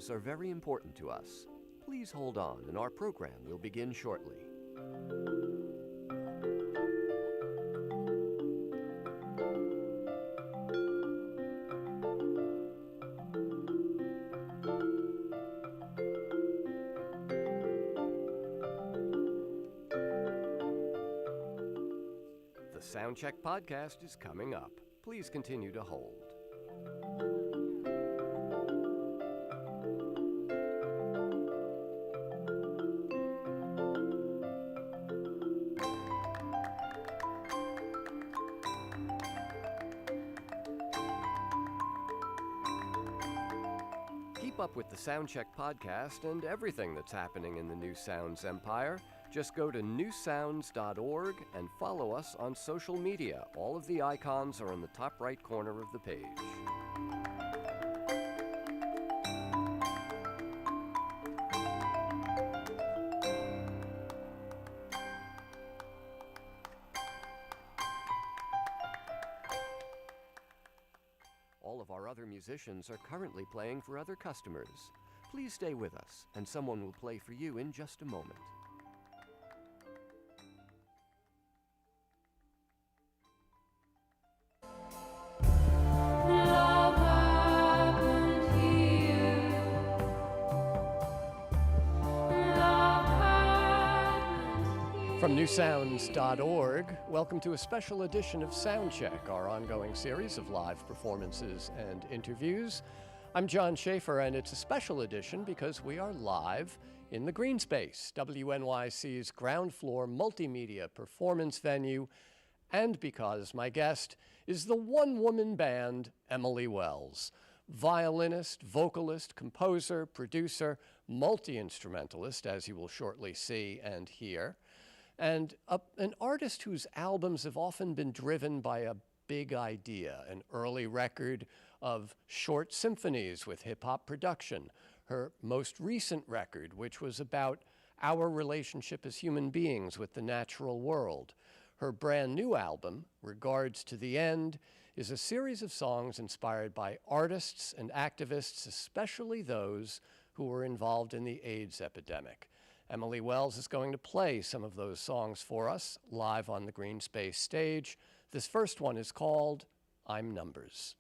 lives are very important to us. Please hold on, and our program will begin shortly. The Soundcheck podcast is coming up. Please continue to hold. Keep up with the Soundcheck podcast and everything that's happening in the New Sounds empire. Just go to newsounds.org and follow us on social media. All of the icons are in the top right corner of the page. All of our other musicians are currently playing for other customers. Please stay with us, and someone will play for you in just a moment. From newsounds.org, welcome to a special edition of Soundcheck, our ongoing series of live performances and interviews. I'm John Schaefer, and it's a special edition because we are live in the Green Space, WNYC's ground floor multimedia performance venue, and because my guest is the one-woman band Emily Wells, violinist, vocalist, composer, producer, multi-instrumentalist, as you will shortly see and hear, and an artist whose albums have often been driven by a big idea, an early record of short symphonies with hip-hop production, her most recent record, which was about our relationship as human beings with the natural world. Her brand new album, Regards to the End, is a series of songs inspired by artists and activists, especially those who were involved in the AIDS epidemic. Emily Wells is going to play some of those songs for us live on the Green Space stage. This first one is called I'm Numbers.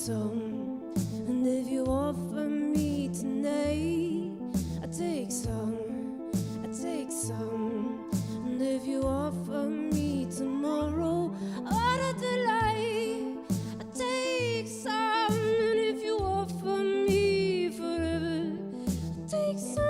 some, and if you offer me tonight, I take some, and if you offer me tomorrow, what a delight. I take some, and if you offer me forever, I take some.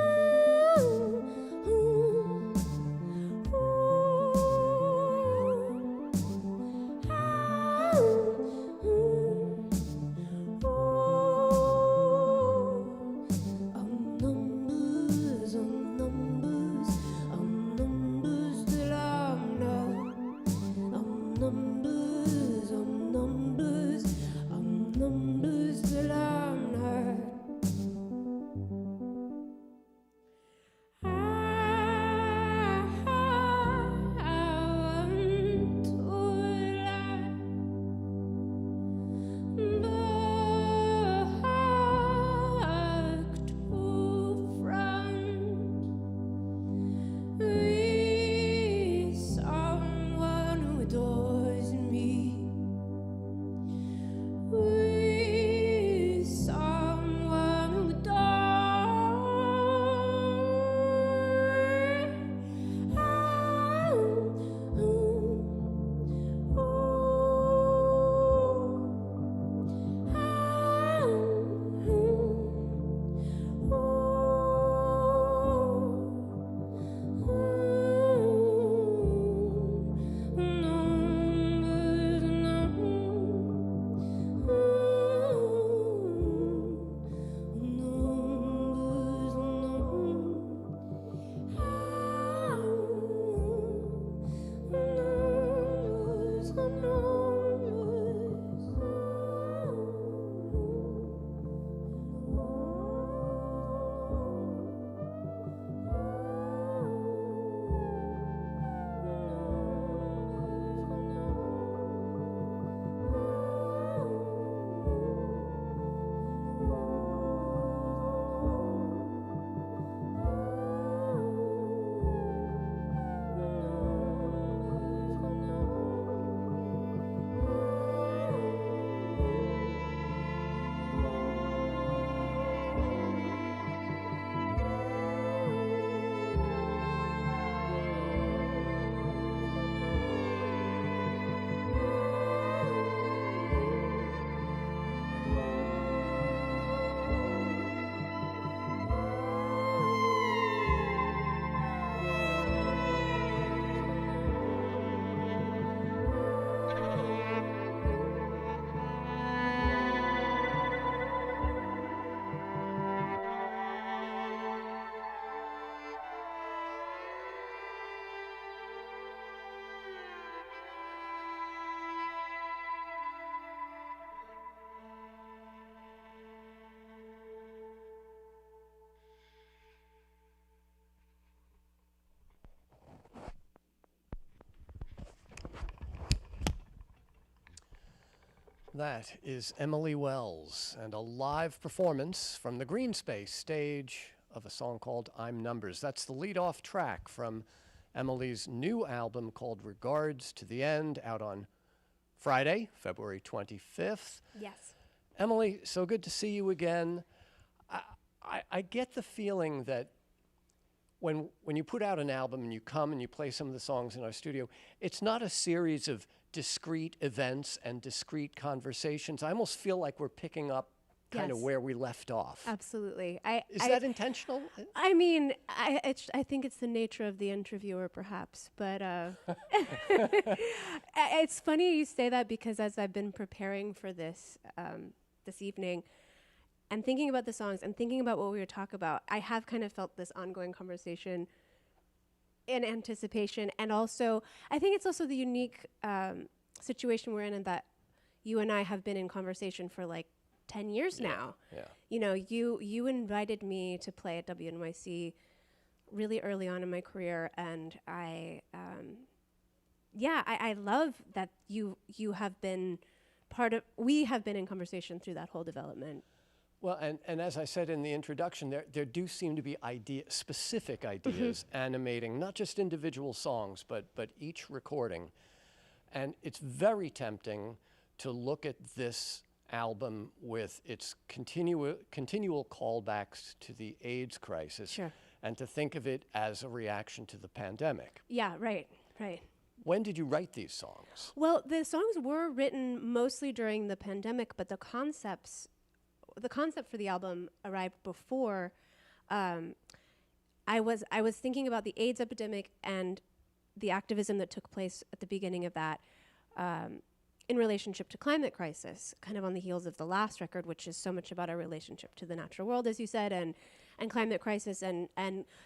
That is Emily Wells and a live performance from the Green Space stage of a song called I'm Numbers. That's the lead-off track from Emily's new album called Regards to the End, out on Friday, February 25th. Yes. Emily, so good to see you again. I get the feeling that when you put out an album and you come and you play some of the songs in our studio, it's not a series of discrete events and discrete conversations. I almost feel like we're picking up kind of where we left off. Absolutely. Is that intentional? I mean, I think it's the nature of the interviewer, perhaps. But it's funny you say that, because as I've been preparing for this this evening and thinking about the songs and thinking about what we were talking about, I have kind of felt this ongoing conversation in anticipation. And also, I think it's also the unique situation we're in that you and I have been in conversation for like 10 years now. Yeah. You know, you invited me to play at WNYC really early on in my career, and I love that you have been we have been in conversation through that whole development. Well, and as I said in the introduction, there do seem to be specific ideas animating not just individual songs, but each recording. And it's very tempting to look at this album with its continual callbacks to the AIDS crisis, Sure. and to think of it as a reaction to the pandemic. Yeah, right, right. When did you write these songs? Well, the songs were written mostly during the pandemic, but the concept for the album arrived before. I was thinking about the AIDS epidemic and the activism that took place at the beginning of that, in relationship to climate crisis, kind of on the heels of the last record, which is so much about our relationship to the natural world, as you said, and climate crisis, and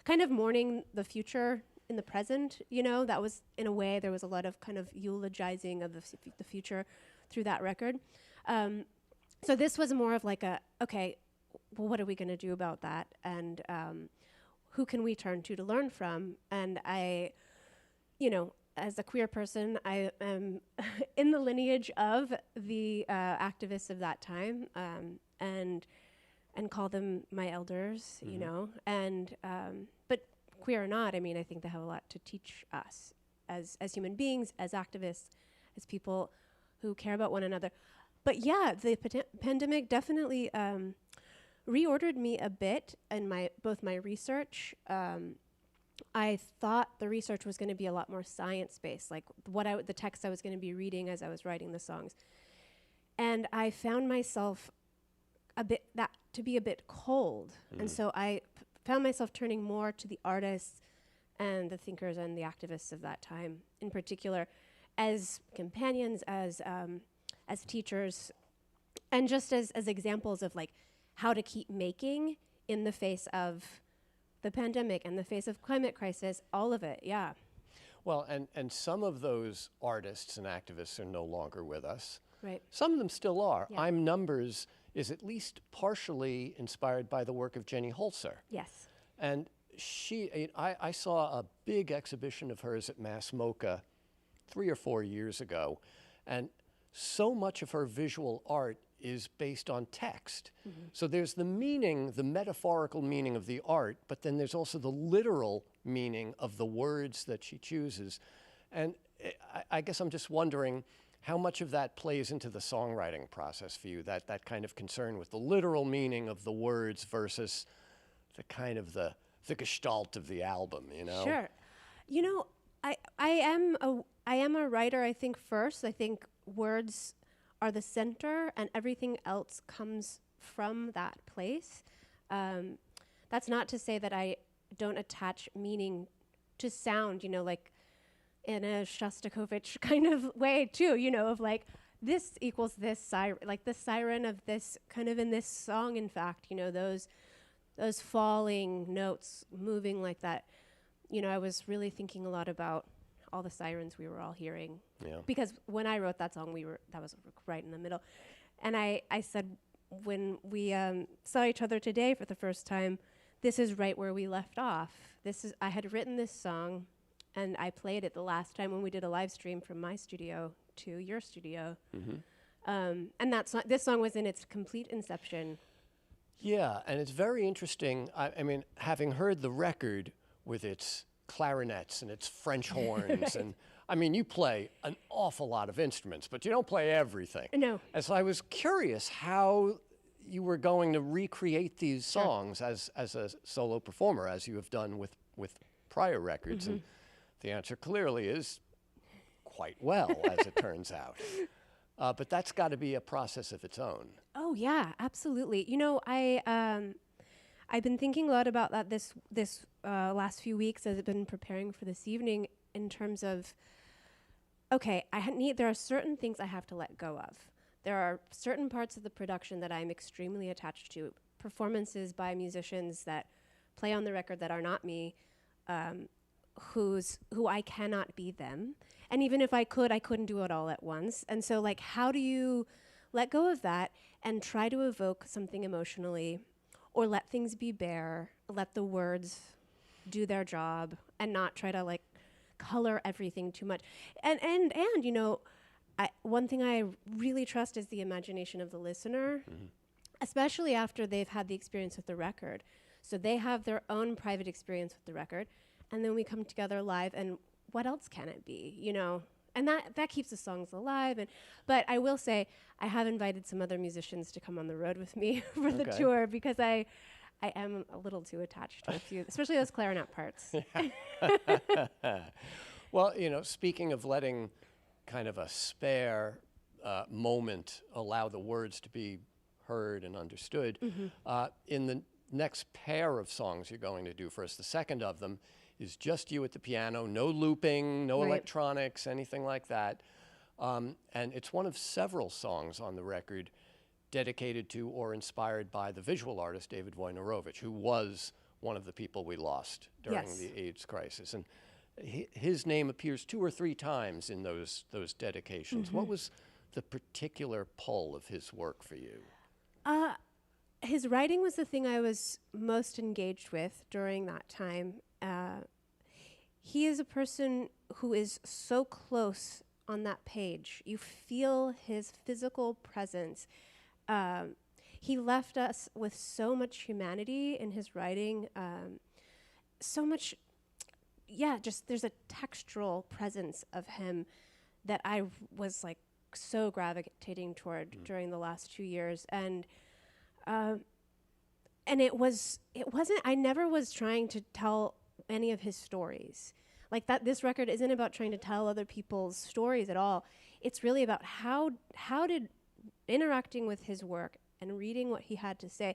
kind of mourning the future in the present. You know, that was, in a way, there was a lot of kind of eulogizing of the future through that record. So this was more of like okay, well, what are we going to do about that? And who can we turn to learn from? And I, as a queer person, I am in the lineage of the activists of that time, and call them my elders, and but queer or not, I mean, I think they have a lot to teach us as human beings, as activists, as people who care about one another. But yeah, the pandemic definitely reordered me a bit in both my research. I thought the research was going to be a lot more science-based, like the text I was going to be reading as I was writing the songs. And I found myself to be a bit cold. And so I found myself turning more to the artists and the thinkers and the activists of that time, in particular, as companions, as teachers, and just as examples of like how to keep making in the face of the pandemic and the face of climate crisis, all of it, yeah. Well, and some of those artists and activists are no longer with us. Right. Some of them still are. Yeah. I'm Numbers is at least partially inspired by the work of Jenny Holzer. Yes. And I saw a big exhibition of hers at Mass MoCA 3 or 4 years ago, and so much of her visual art is based on text. Mm-hmm. So there's the meaning, the metaphorical meaning of the art, but then there's also the literal meaning of the words that she chooses. And I guess I'm just wondering how much of that plays into the songwriting process for you, that kind of concern with the literal meaning of the words versus the kind of the gestalt of the album, Sure. I am a writer, I think, first. I think words are the center and everything else comes from that place. That's not to say that I don't attach meaning to sound, like in a Shostakovich kind of way too, of like this equals this siren, like the siren of this kind of in this song, in fact, those falling notes moving like that. I was really thinking a lot about all the sirens we were all hearing. Yeah. Because when I wrote that song, that was right in the middle. And I said, when we saw each other today for the first time, this is right where we left off. I had written this song, and I played it the last time when we did a live stream from my studio to your studio. Mm-hmm. And this song was in its complete inception. Yeah, and it's very interesting. I mean, having heard the record with its clarinets and its French horns, and I mean, you play an awful lot of instruments, but you don't play everything. No. And so I was curious how you were going to recreate these songs as a solo performer, as you have done with prior records. Mm-hmm. And the answer clearly is quite well, as it turns out. But that's got to be a process of its own. Oh yeah, absolutely. I've been thinking a lot about that this last few weeks as I've been preparing for this evening, in terms of, okay, there are certain things I have to let go of. There are certain parts of the production that I'm extremely attached to, performances by musicians that play on the record that are not me, who I cannot be them. And even if I could, I couldn't do it all at once. And so like, how do you let go of that and try to evoke something emotionally, or let things be bare, let the words do their job, and not try to like color everything too much. And one thing I really trust is the imagination of the listener, mm-hmm. especially after they've had the experience with the record. So they have their own private experience with the record, and then we come together live, and what else can it be? and that keeps the songs alive. But I will say I have invited some other musicians to come on the road with me for the tour because I am a little too attached to a few, especially those clarinet parts. Well, speaking of letting kind of a spare moment allow the words to be heard and understood, in the next pair of songs you're going to do for us, the second of them is just you at the piano, no looping, no electronics, anything like that. And it's one of several songs on the record dedicated to or inspired by the visual artist David Wojnarowicz, who was one of the people we lost during the AIDS crisis. And his name appears 2 or 3 times in those dedications. What was the particular pull of his work for you? His writing was the thing I was most engaged with during that time. He is a person who is so close on that page. You feel his physical presence. He left us with so much humanity in his writing, so much, just there's a textural presence of him that I was like so gravitating toward during the last 2 years. And it wasn't, I never was trying to tell any of his stories. Like that, this record isn't about trying to tell other people's stories at all. It's really about how did interacting with his work and reading what he had to say,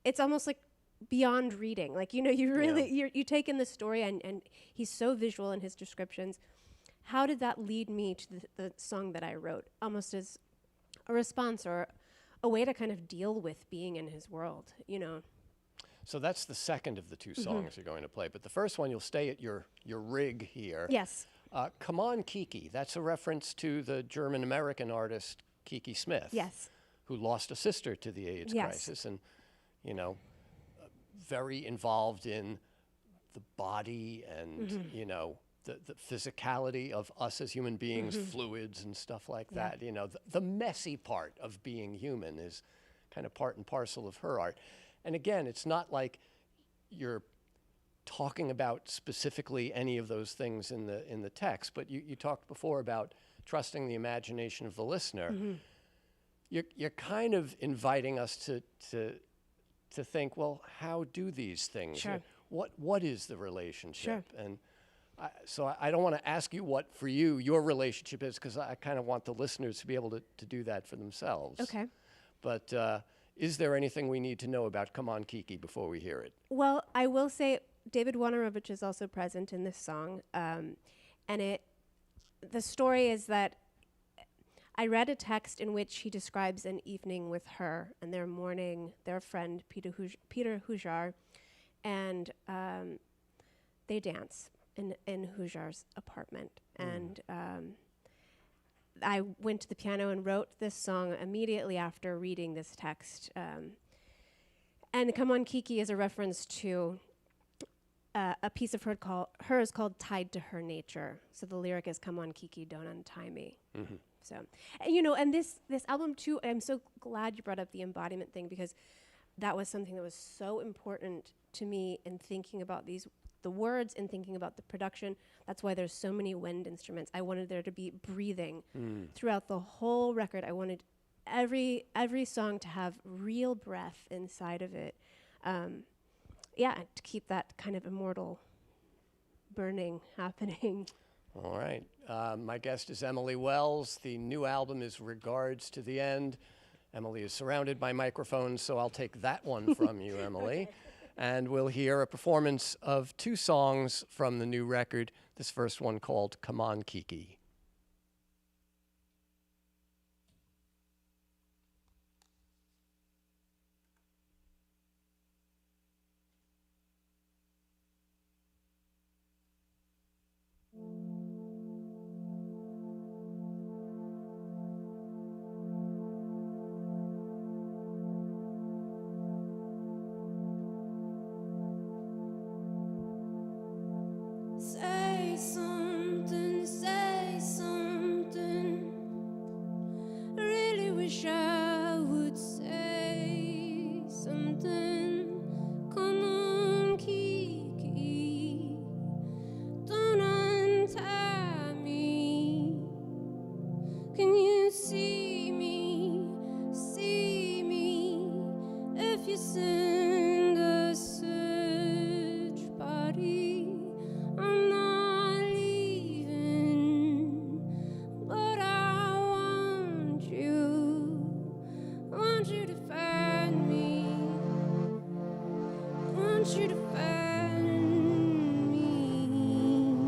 it's almost like beyond reading. Like, you really, you take in the story and he's so visual in his descriptions. How did that lead me to the song that I wrote? Almost as a response or a way to kind of deal with being in his world, So that's the second of the 2 songs you're going to play. But the first one, you'll stay at your rig here. Yes. Come On Kiki. That's a reference to the German-American artist Kiki Smith. Yes. Who lost a sister to the AIDS crisis and, very involved in the body and, the physicality of us as human beings, fluids and stuff like that. The messy part of being human is kind of part and parcel of her art. And again, it's not like you're talking about specifically any of those things in the text, but you talked before about trusting the imagination of the listener. You're kind of inviting us to think, well, how do these things? Sure. What is the relationship? Sure. And so I don't want to ask you what, for you, your relationship is, because I kind of want the listeners to be able to do that for themselves. Okay. But is there anything we need to know about Come On Kiki before we hear it? Well, I will say David Wojnarowicz is also present in this song. And the story is that I read a text in which he describes an evening with her and their mourning their friend Peter Hujar, and they dance in Hujar's apartment. And I went to the piano and wrote this song immediately after reading this text. And Come On Kiki is a reference to a piece of hers called Tied to Her Nature. So the lyric is, come on Kiki, don't untie me. So, and this album too, I'm so glad you brought up the embodiment thing, because that was something that was so important to me in thinking about the words and thinking about the production. That's why there's so many wind instruments. I wanted there to be breathing throughout the whole record. I wanted every song to have real breath inside of it. To keep that kind of immortal burning happening. All right. My guest is Emily Wells. The new album is Regards to the End. Emily is surrounded by microphones, so I'll take that one from you, Emily. Okay. And we'll hear a performance of 2 songs from the new record. This first one called Come On Kiki. Say something, say want you to find me. I want you to find me.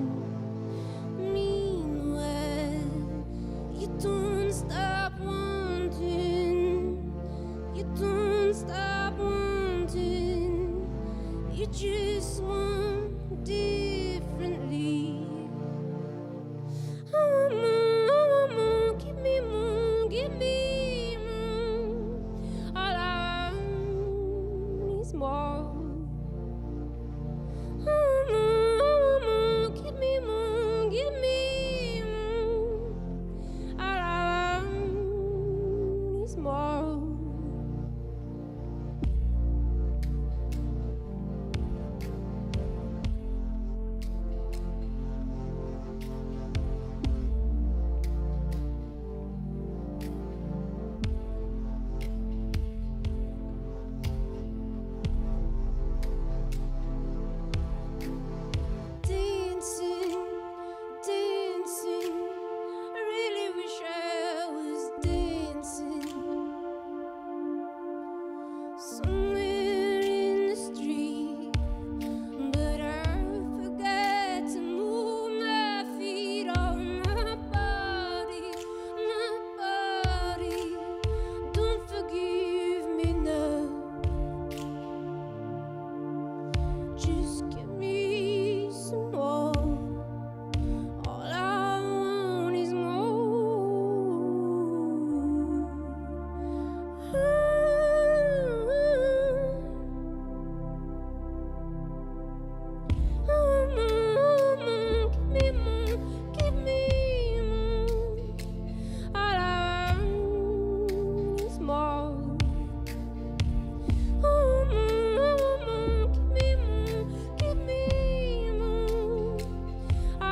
Meanwhile, you don't stop wanting. You don't stop wanting. You just want differently. I want more, give me more, give me more. All I want is more. I want more, give me more, give me more. All I want is more. Dancing, dancing. I really wish I was dancing somewhere in the street, but I forgot to move my feet on my body, my body. Don't forgive me now. Just give me some more. All I want is more. Give me more, give me more. All I want is more. Give me more. All I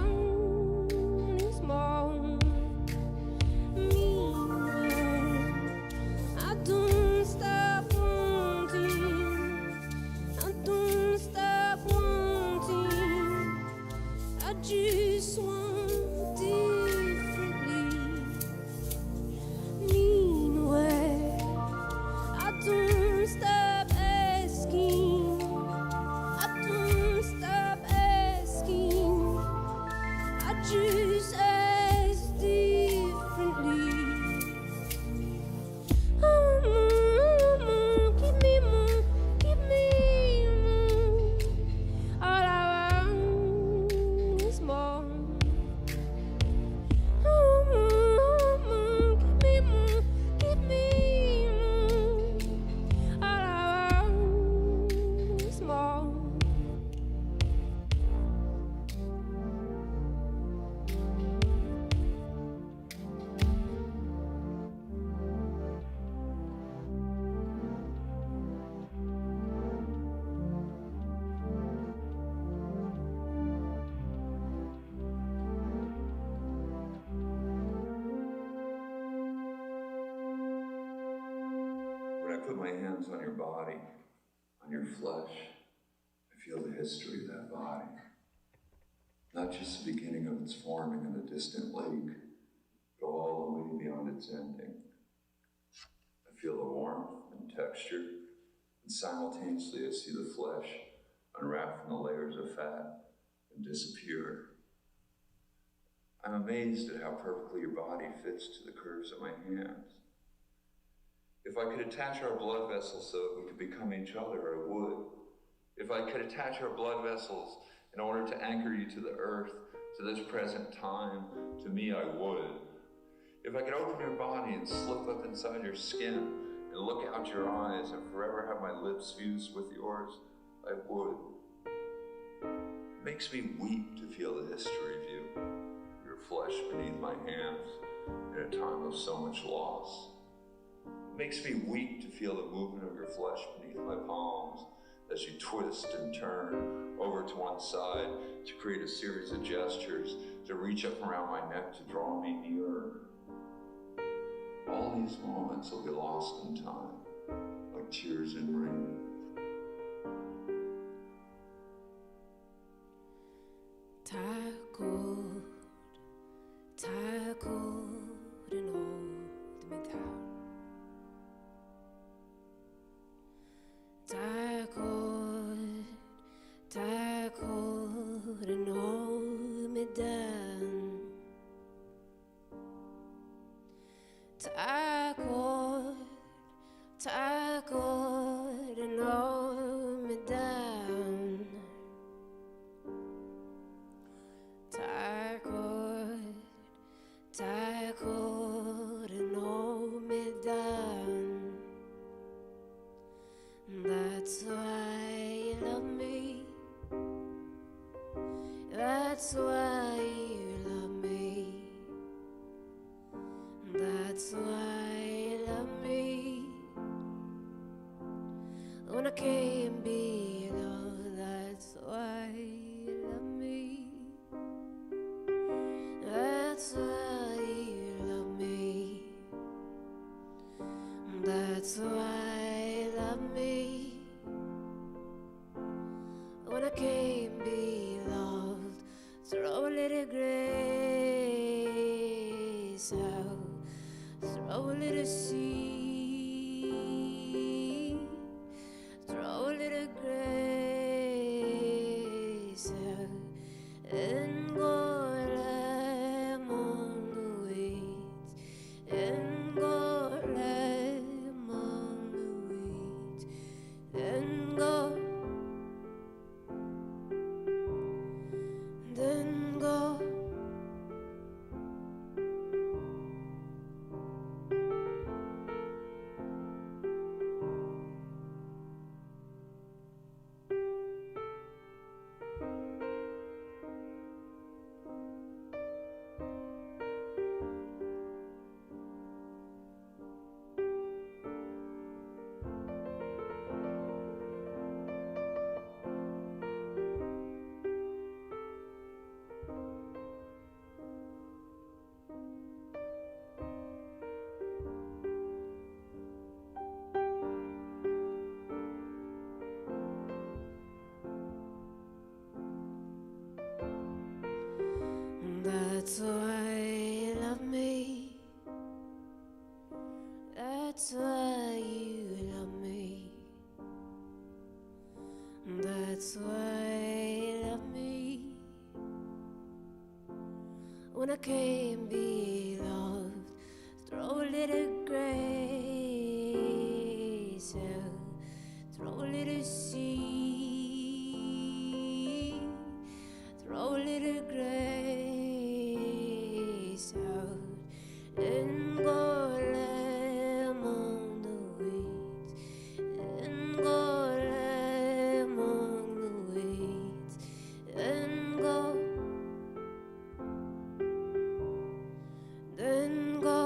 want is more. Meanwhile, I don't stop wanting. I don't stop wanting. I just want differently. Meanwhile, I don't stop asking. I don't stop asking. I just ask differently. I want more, give me more, give me more. All I want is more. I want more, give me more, give me more. All I want is more. When I put my hands on your body, on your flesh, I feel the history of that body. Not just the beginning of its forming in a distant lake, but all the way beyond its ending. I feel the warmth and texture, and simultaneously I see the flesh unwrap from the layers of fat and disappear. I'm amazed at how perfectly your body fits to the curves of my hands. If I could attach our blood vessels so that we could become each other, I would. If I could attach our blood vessels in order to anchor you to the earth, to this present time, to me, I would. If I could open your body and slip up inside your skin and look out your eyes and forever have my lips fused with yours, I would. It makes me weep to feel the history of you, your flesh beneath my hands in a time of so much loss. It makes me weak to feel the movement of your flesh beneath my palms as you twist and turn over to one side to create a series of gestures to reach up around my neck to draw me nearer. All these moments will be lost in time, like tears in rain. Tie a cord and hold me down. Take hold and hold me down. Take hold and hold me down. Take hold and hold me down. That's why you love me. That's why you love me. That's why you love me. When I can't be loved, that's why you love me. That's why you love me. That's why you love me. When I can't be loved, throw a little grace out, throw a little seed, throw a little grace out, and go lay among the weeds, and go lay among the weeds, and go. Then go. That's why you love me. That's why you love me. That's why you love me. When I can't be loved, throw a little grace out, throw a little seed, throw a little grace out, and go lay among the weeds, and go lay among the weeds, and go, then go.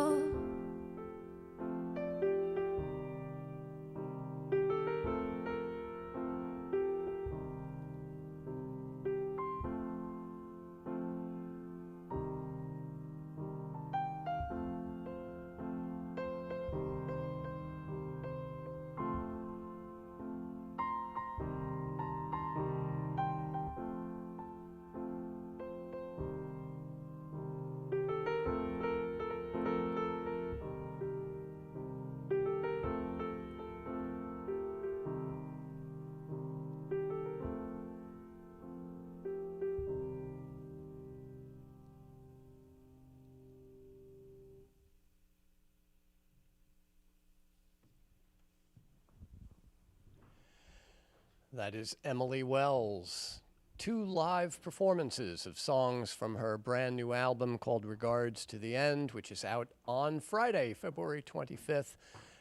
That is Emily Wells. 2 live performances of songs from her brand new album called Regards to the End, which is out on Friday, February 25th.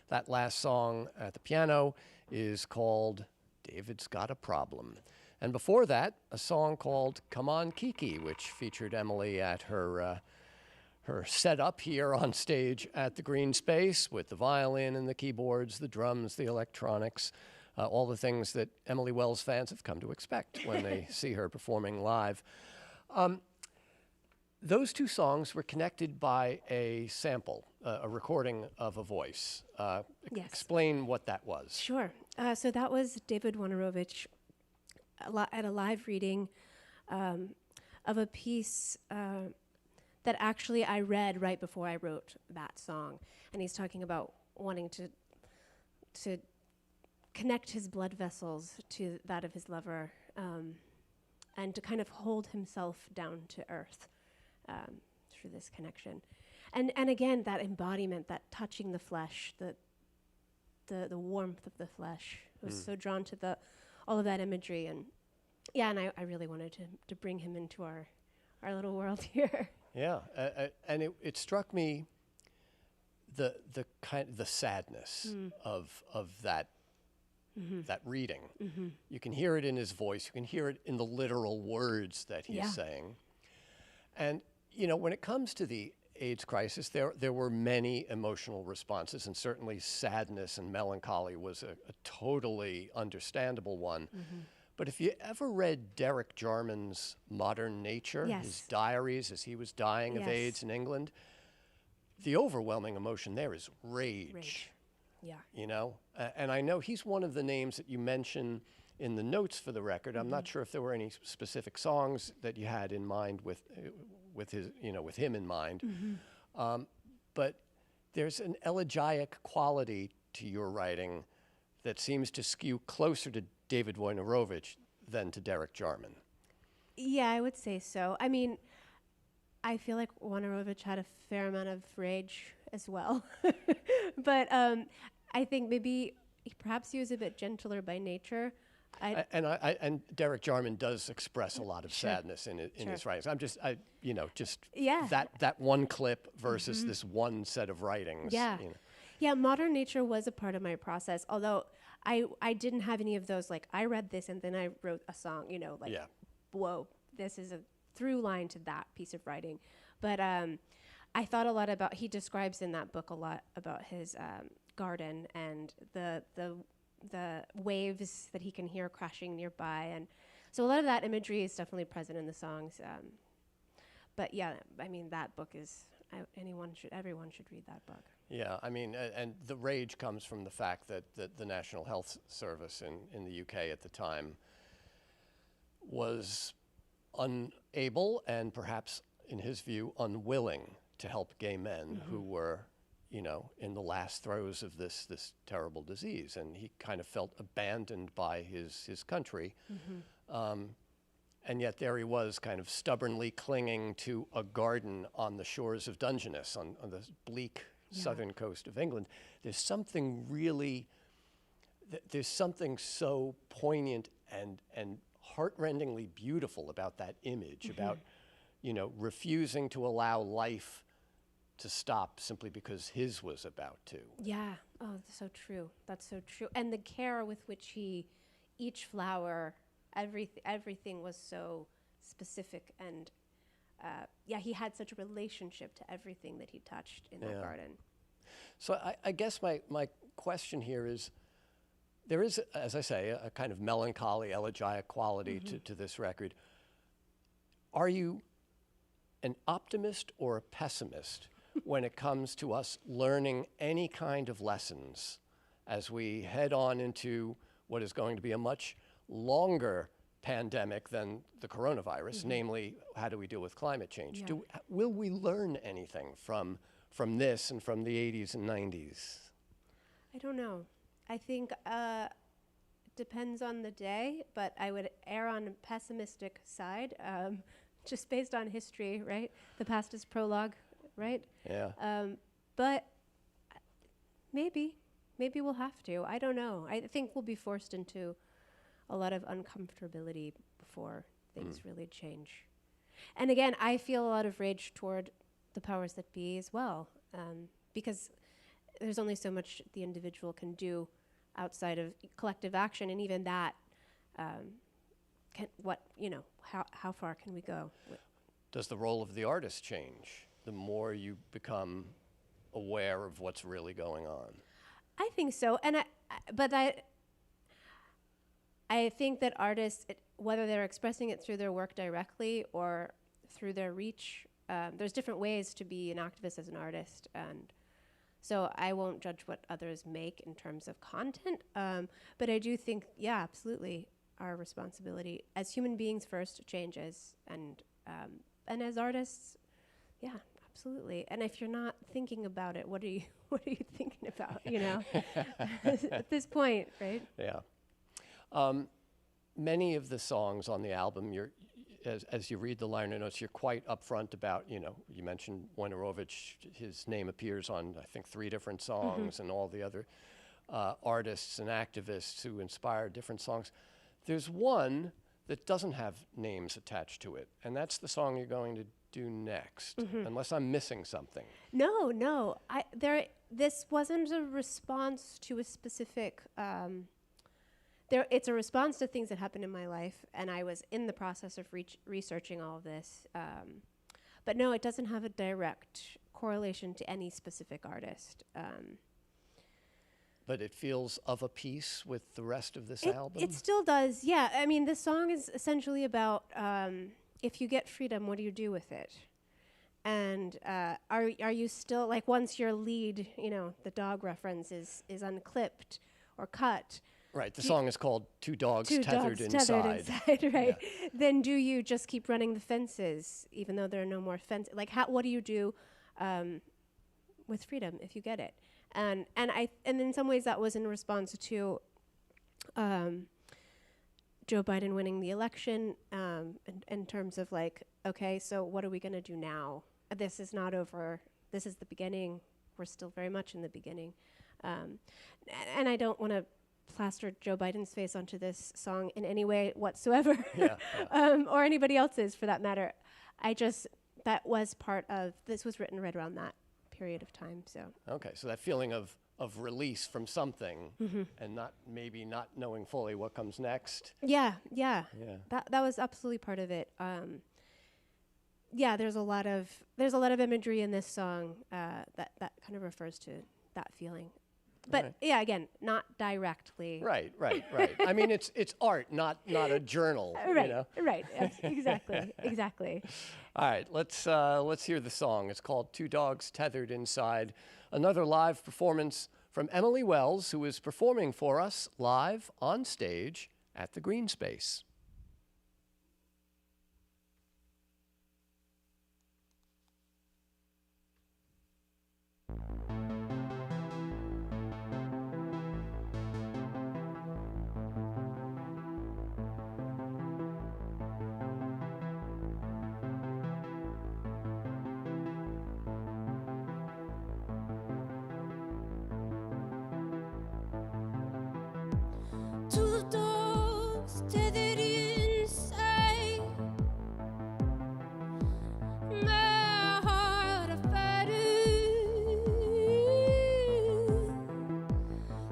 That last song at the piano is called David's Got a Problem. And before that, a song called Come On Kiki, which featured Emily at her setup here on stage at the Green Space with the violin and the keyboards, the drums, the electronics, all the things that Emily Wells fans have come to expect when they see her performing live. Those 2 songs were connected by a sample, a recording of a voice. Yes. Explain what that was. Sure. So that was David Wojnarowicz at a live reading of a piece that actually I read right before I wrote that song. And he's talking about wanting to connect his blood vessels to that of his lover, and to kind of hold himself down to earth through this connection. And again, that embodiment, that touching the flesh, the warmth of the flesh. I was so drawn to all of that imagery, and I really wanted to bring him into our little world here. Yeah, and it struck me the sadness of that that reading. You can hear it in his voice. You can hear it in the literal words that he's saying. And when it comes to the AIDS crisis, there were many emotional responses, and certainly sadness and melancholy was a totally understandable one. But if you ever read Derek Jarman's Modern Nature, his diaries as he was dying of AIDS in England, the overwhelming emotion there is rage. Yeah. And I know he's one of the names that you mention in the notes for the record. I'm not sure if there were any specific songs that you had in mind with him in mind. But there's an elegiac quality to your writing that seems to skew closer to David Wojnarowicz than to Derek Jarman. Yeah, I would say so. I mean, I feel like Wojnarowicz had a fair amount of rage as well. But I think perhaps he was a bit gentler by nature. And Derek Jarman does express a lot of sadness in his writings. I'm just that one clip versus this one set of writings. Yeah, Modern Nature was a part of my process, although I didn't have any of those, like, I read this and then I wrote a song, whoa, this is a through line to that piece of writing. But I thought a lot about, he describes in that book a lot about his garden and the waves that he can hear crashing nearby. And so a lot of that imagery is definitely present in the songs. But yeah, I mean, that book is, everyone should read that book. Yeah, I mean, and the rage comes from the fact that the National Health Service in the UK at the time was unable and perhaps, in his view, unwilling to help gay men who were, in the last throes of this terrible disease. And he kind of felt abandoned by his country. And yet there he was, kind of stubbornly clinging to a garden on the shores of Dungeness, on the bleak southern coast of England. There's something so poignant and heartrendingly beautiful about that image, about, refusing to allow life to stop simply because his was about to. Yeah. Oh, that's so true. That's so true. And the care with which each flower, everything was so specific, and he had such a relationship to everything that he touched in that garden. So I guess my question here is, there is, as I say, a kind of melancholy, elegiac quality to this record. Are you an optimist or a pessimist when it comes to us learning any kind of lessons as we head on into what is going to be a much longer pandemic than the coronavirus, namely, how do we deal with climate change? Will we learn anything from this and from the 80s and 90s? I don't know. I think depends on the day, but I would err on the pessimistic side, just based on history, right? The past is prologue, right? Yeah. But maybe we'll have to. I don't know. I think we'll be forced into a lot of uncomfortability before things really change. And again, I feel a lot of rage toward the powers that be as well, because there's only so much the individual can do outside of collective action, and even that, how far can we go? Does the role of the artist change the more you become aware of what's really going on? I think so, and I think that artists, whether they're expressing it through their work directly or through their reach, there's different ways to be an activist as an artist, and so I won't judge what others make in terms of content, but I do think, absolutely, our responsibility as human beings first changes, and as artists, absolutely. And if you're not thinking about it, what are you what are you thinking about? You know, at this point, right? Yeah. Many of the songs on the album, as you read the liner notes, you're quite upfront about, you know, you mentioned Wojnarowicz, his name appears on, I think, 3 different songs, and all the other artists and activists who inspired different songs. There's one that doesn't have names attached to it, and that's the song you're going to do next, unless I'm missing something. No. This wasn't a response to a specific. It's a response to things that happened in my life, and I was in the process of researching all of this. But no, it doesn't have a direct correlation to any specific artist. But it feels of a piece with the rest of this album? It still does, yeah. I mean, this song is essentially about if you get freedom, what do you do with it? And are you still, like, once your lead, you know, the dog reference is unclipped or cut. Right, the song is called Two Dogs Tethered Inside. Right? Yeah. Then do you just keep running the fences, even though there are no more fences? Like, what do you do with freedom if you get it? And in some ways that was in response to Joe Biden winning the election, in terms of, like, okay, so what are we going to do now? This is not over. This is the beginning. We're still very much in the beginning. And I don't want to plaster Joe Biden's face onto this song in any way whatsoever, or anybody else's for that matter. That was part of, this was written right around that period of time. So okay, so that feeling of release from something, and maybe not knowing fully what comes next. Yeah. That was absolutely part of it. There's a lot of imagery in this song that kind of refers to that feeling. But yeah, again, not directly. Right. I mean, it's art, not a journal. Right. You know? Right. Yes, exactly. All right, let's hear the song. It's called Two Dogs Tethered Inside. Another live performance from Emily Wells, who is performing for us live on stage at the Green Space. Two dogs tethered inside my heart of fire.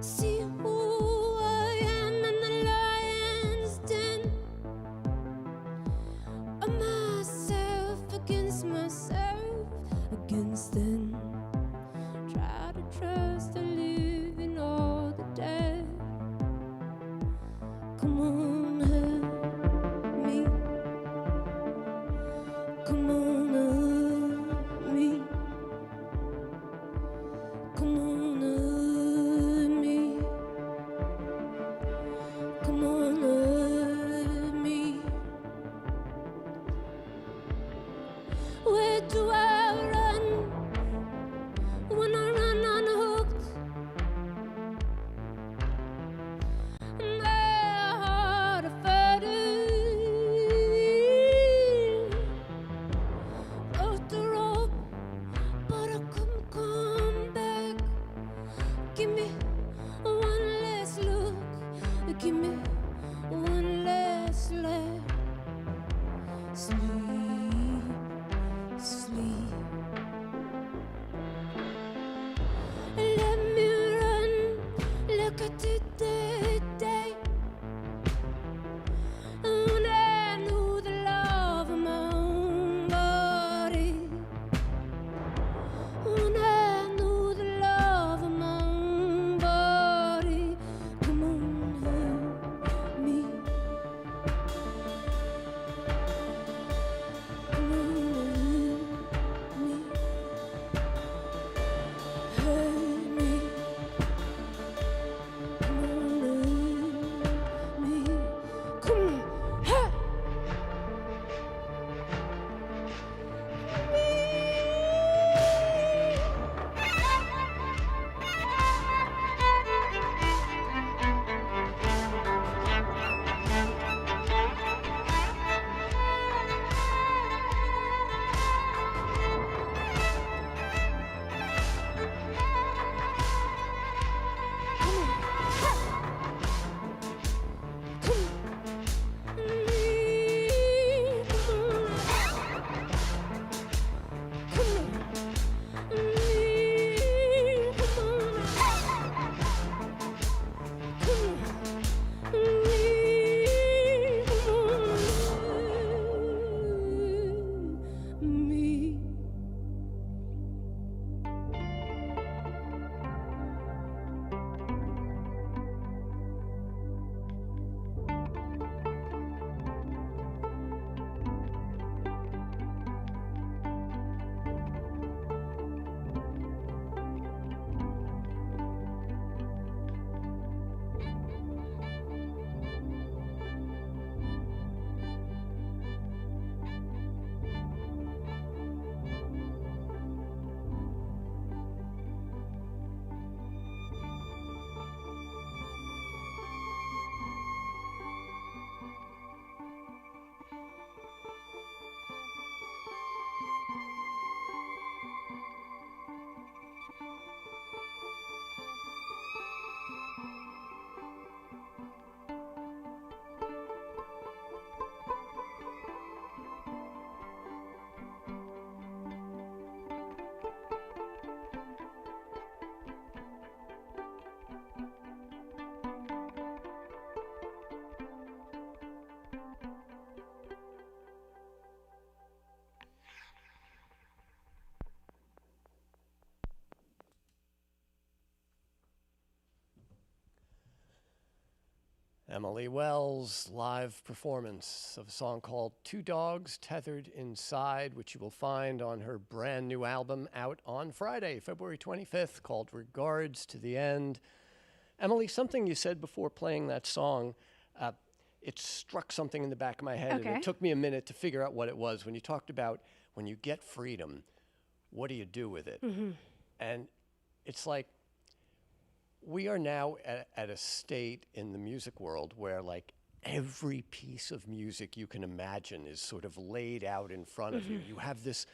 See who I am in the lion's den. I'm myself against myself, against them. Try to trust the living or the dead. Come on, help me. Come on, help me. Come on, help me. Come on, help me. Where do I run when I run unhooked? Give me one last laugh. Sleep, sleep. Let me run like I did that day when I knew the love of my own body. When I knew the love of my own body. Come on, help me. Emily Wells' live performance of a song called Two Dogs Tethered Inside, which you will find on her brand new album out on Friday, February 25th, called Regards to the End. Emily, something you said before playing that song, it struck something in the back of my head, Okay. and it took me a minute to figure out what it was. When you talked about when you get freedom, what do you do with it? Mm-hmm. And it's like, we are now at a state in the music world where like every piece of music you can imagine is sort of laid out in front of you. You have this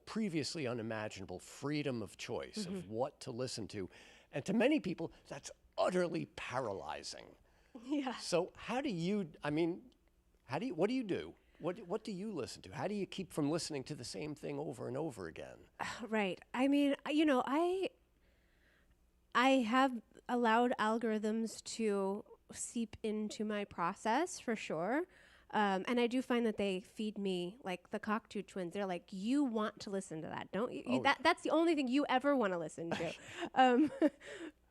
previously unimaginable freedom of choice of what to listen to. And to many people, that's utterly paralyzing. Yeah. So what do you do? What do you listen to? How do you keep from listening to the same thing over and over again? Right. I mean, I have allowed algorithms to seep into my process for sure. And I do find that they feed me, like the Cocteau Twins. They're like, you want to listen to that, don't you? That's the only thing you ever want to listen to.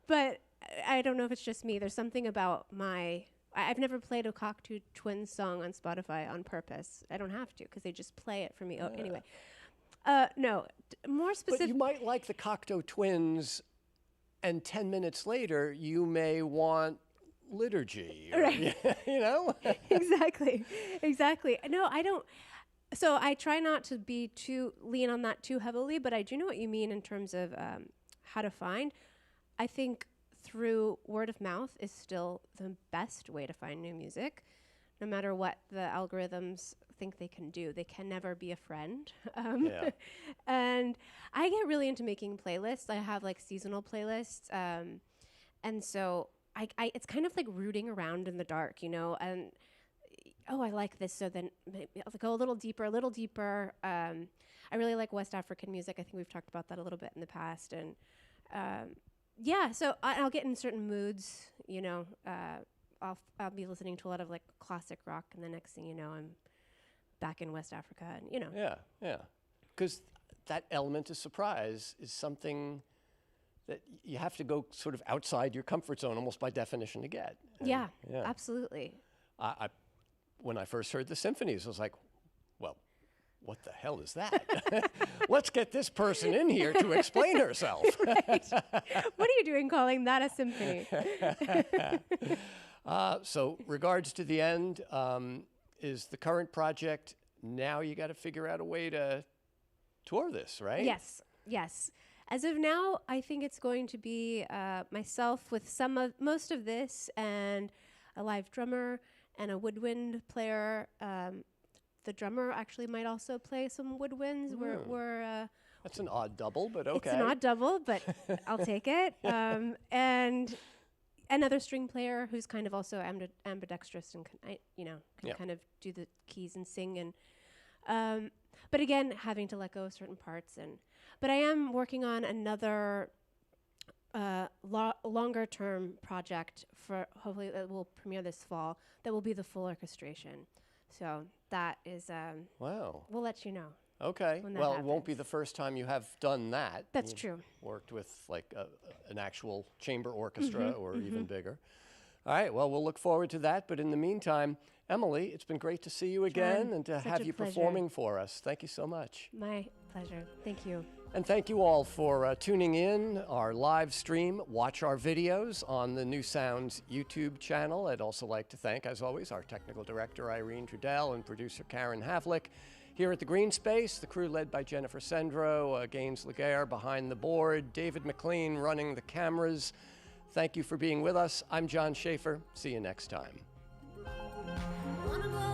But I don't know if it's just me. There's something about I've never played a Cocteau Twins song on Spotify on purpose. I don't have to because they just play it for me. Oh, anyway. No, more specific. But you might like the Cocteau Twins, and 10 minutes later, you may want liturgy. Or, right. You know? Exactly. No, I don't. So I try not to lean on that too heavily, but I do know what you mean in terms of how to find. I think through word of mouth is still the best way to find new music, no matter what the algorithms think they can do. They can never be a friend. Yeah. And I get really into making playlists. I have like seasonal playlists. And so I it's kind of like rooting around in the dark, you know, and I like this. So then I'll go a little deeper. I really like West African music. I think we've talked about that a little bit in the past. And so I'll get in certain moods, you know, I'll be listening to a lot of like classic rock, and the next thing you know, I'm back in West Africa, and you know. Yeah. Because that element of surprise is something that you have to go sort of outside your comfort zone almost by definition to get. And Yeah, absolutely. When I first heard the symphonies, I was like, well, what the hell is that? Let's get this person in here to explain herself. Right. What are you doing calling that a symphony? So Regards to the End is the current project. Now you got to figure out a way to tour this, right? Yes. As of now, I think it's going to be myself with most of this, and a live drummer and a woodwind player. The drummer actually might also play some woodwinds. That's an odd double, but okay. It's an odd double, but I'll take it. And another string player who's kind of also ambidextrous and can kind of do the keys and sing. And but again, having to let go of certain parts. But I am working on another longer term project for hopefully that will premiere this fall. That will be the full orchestration. So that is wow. We'll let you know. Okay. Well, it won't be the first time you have done that. That's You've true. Worked with like an actual chamber orchestra or even bigger. All right. Well, we'll look forward to that. But in the meantime, Emily, it's been great to see you again John, and to such have a you pleasure. performing for us. Thank you so much. My pleasure. Thank you. And thank you all for tuning in, our live stream. Watch our videos on the New Sounds YouTube channel. I'd also like to thank, as always, our technical director, Irene Trudell, and producer, Karen Havlick. Here at the Green Space, the crew led by Jennifer Sendro, Gaines Laguerre behind the board, David McLean running the cameras. Thank you for being with us. I'm John Schaefer. See you next time. Wanna go